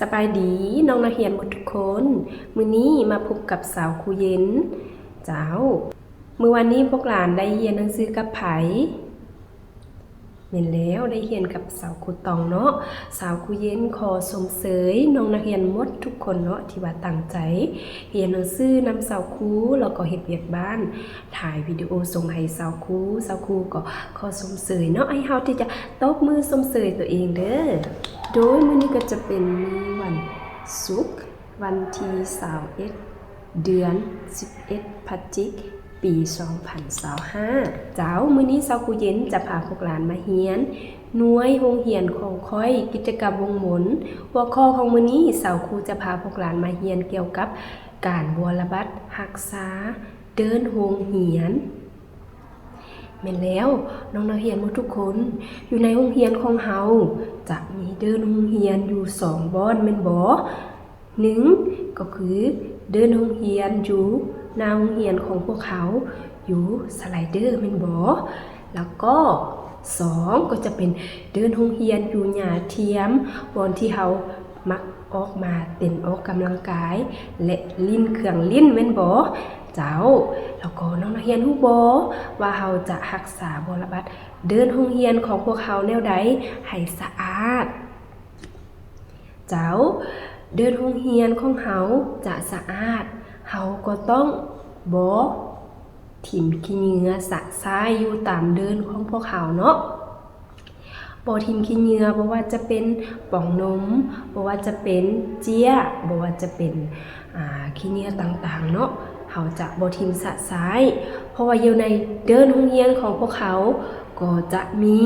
สบายดีน้องนักเรียนหมดทุกคนมื้อนี้มาพบกับสาวครูเย็นเจ้ามื้อวันนี้พวกหลานได้เรียนหนังสือกับไผแม่นแล้วได้เรียนกับสาวครูตองเนาะสาวครูเย็นขอสมเสยน้องนักเรียนหมดทุกคนเนาะที่ว่าตั้งใจเรียนหนังสือนำสาวครูแล้วก็เฮ็ดเวียกบ้านถ่ายวิดีโอส่งให้สาวครูก็ขอสมเสยเนาะให้เฮาที่จะตบมือสมเสยตัวเองเด้อโดยมื้อนี้ก็จะเป็นมื้อวันศุกร์วันที่21เดือน11พฤศจิกายนปี2025เจ้ามื้อนี้สาวครูเย็นจะพาพวกหลานมาเรียนหน่วยโรงเรียนของค่อยกิจกรรมวงหมุนหัวข้อของมื้อนี้สาวครูจะพาพวกหลานมาเรียนเกี่ยวกับการบรบัดรักษาเดินโรงเรียนแม่นแล้วน้องนักเรียนทุกคนอยู่ในโรงเรียนของเฮาจะมีเดินโรงเรียนอยู่2บ่อนแม่นบ่1ก็คือเดินโรงเรียนอยู่หน้าโรงเรียนของพวกเขาอยู่สไลเดอร์แม่นบ่แล้วก็2ก็จะเป็นเดินโรงเรียนอยู่หญ้าเทียมบ่อนที่เฮามักออกมาเต้นออกกำลังกายและลิ้นเครื่องลิ้นแม่นบ่เจ้าแล้วก็น้องนักเรียนรู้บ่ว่าเฮาจะรักษาบรบัดเดินโรงเรียนของพวกเขาแนวใดให้สะอาดเจ้าเดินโรงเรียนของเฮาจะสะอาดเฮาก็ต้องบ่ถิ่มขี้เหงื่อสะสายอยู่ตามเดินของพวกเขาเนาะบ่ถิ่มขี้เหงื่อบ่ว่าจะเป็นป่องนมบ่ว่าจะเป็นเจี๊ยบ่ว่าจะเป็นขี้เหงื่อต่างๆเนาะเฮาจะบ่ถิ่มสะสายเพราะว่าอยู่ในเดินโรงเรียนของพวกเขาก็จะมี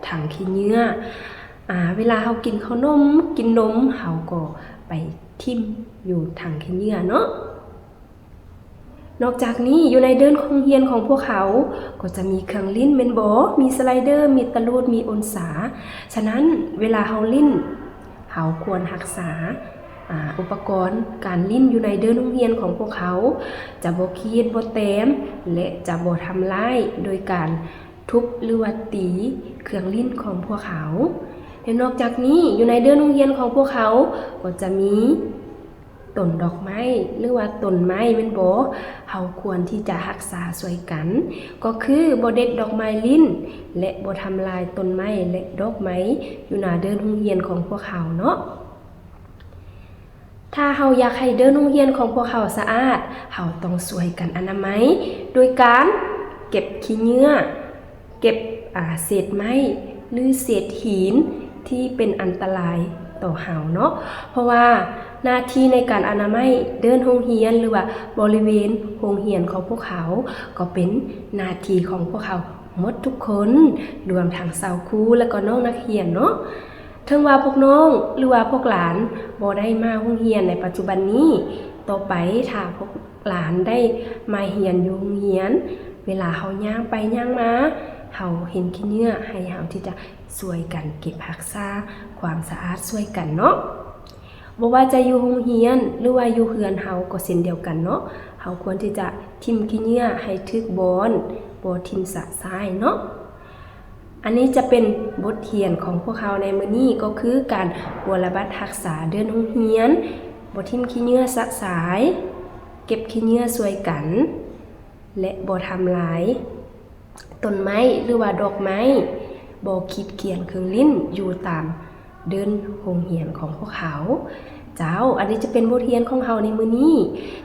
ถังขี้เหงื่อเวลาเฮากินข้าวนมกินนมเฮาก็ไปทิ่มอยู่ถังขี้เหงื่อเนาะนอกจากนี้อยู่ในเดินโรงเรียนของพวกเขาก็จะมีเครื่องลิ้นแม่นบ่มีสไลเดอร์มีตะลูดมีองศาฉะนั้นเวลาเฮาลิ้นเฮาควรรักษาอุปกรณ์การลิ้นอยู่ในเดินโรงเรียนของพวกเขาจะบ่คีดบ่แต้มและจะบ่ทำร้ายโดยการทุบหรือว่าตีเครื่องลิ้นของพวกเขาและนอกจากนี้อยู่ในเดินโรงเรียนของพวกเขาก็จะมีต้นดอกไม้หรือว่าต้นไม้แม่นบ่เฮาควรที่จะรักษาช่วยกันก็คือบ่เด็ดดอกไม้ลิ้นและบ่ทำลายต้นไม้และดอกไม้อยู่หน้าเดินโรงเรียนของพวกเขาเนาะถ้าเฮาอยากให้เดินโรงเรียนของพวกเขาสะอาดเฮาต้องช่วยกันอนามัยโดยการเก็บขี้เหงื่อเก็บเศษไม้หรือเศษหินที่เป็นอันตรายต่อเฮาเนาะเพราะว่าหน้าที่ในการอนามัยเดินโรงเรียนหรือว่าบริเวณโรงเรียนของพวกเขาก็เป็นหน้าที่ของพวกเขาหมดทุกคนรวมทั้งสาวครูและก็น้องนักเรียนเนาะถึงว่าพวกน้องหรือว่าพวกหลานบ่ได้มาโรงเรียนในปัจจุบันนี้ต่อไปถ้าพวกหลานได้มาเรียนอยู่โรงเรียนเวลาเฮาย่างไปย่างมาเฮาเห็นขี้เหงื่อให้เฮาที่จะช่วยกันเก็บรักษาความสะอาดช่วยกันเนาะบ่ว่าจะอยู่โรงเรียนหรือว่าอยู่เรือนเฮาก็เช่นเดียวกันเนาะเฮาควรที่จะทิ่มขี้เหงื่อให้ถึกบอนบ่ทิ่มสะสายเนาะอันนี้จะเป็นบทเรียนของพวกเขาในมื้อนี้ก็คือการบรบัดรักษาเดินโรงเรียนบ่ทิ่มขี้เหงื่อสะสายเก็บขี้เหงื่อช่วยกันและบ่ทำลายต้นไม้หรือว่าดอกไม้บ่ขีดเขียนเครื่องลิ้นอยู่ตามเดินโรงเรียนของพวกเขาเจ้าอันนี้จะเป็นบทเรียนของเฮาในมื้อนี้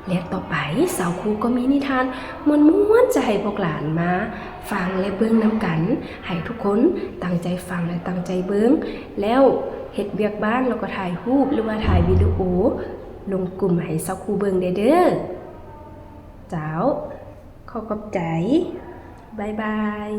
และต่อไปสาวครูก็มีนิทานม่วนๆจะให้พวกหลานมาฟังและเบิ่งนำกันให้ทุกคนตั้งใจฟังและตั้งใจเบิ่งแล้วเฮ็ดเวียกบ้านแล้วก็ถ่ายรูปหรือว่าถ่ายวิดีโอลงกลุ่มให้สาวครูเบิ่งเด้อเจ้าขอบใจบ๊ายบาย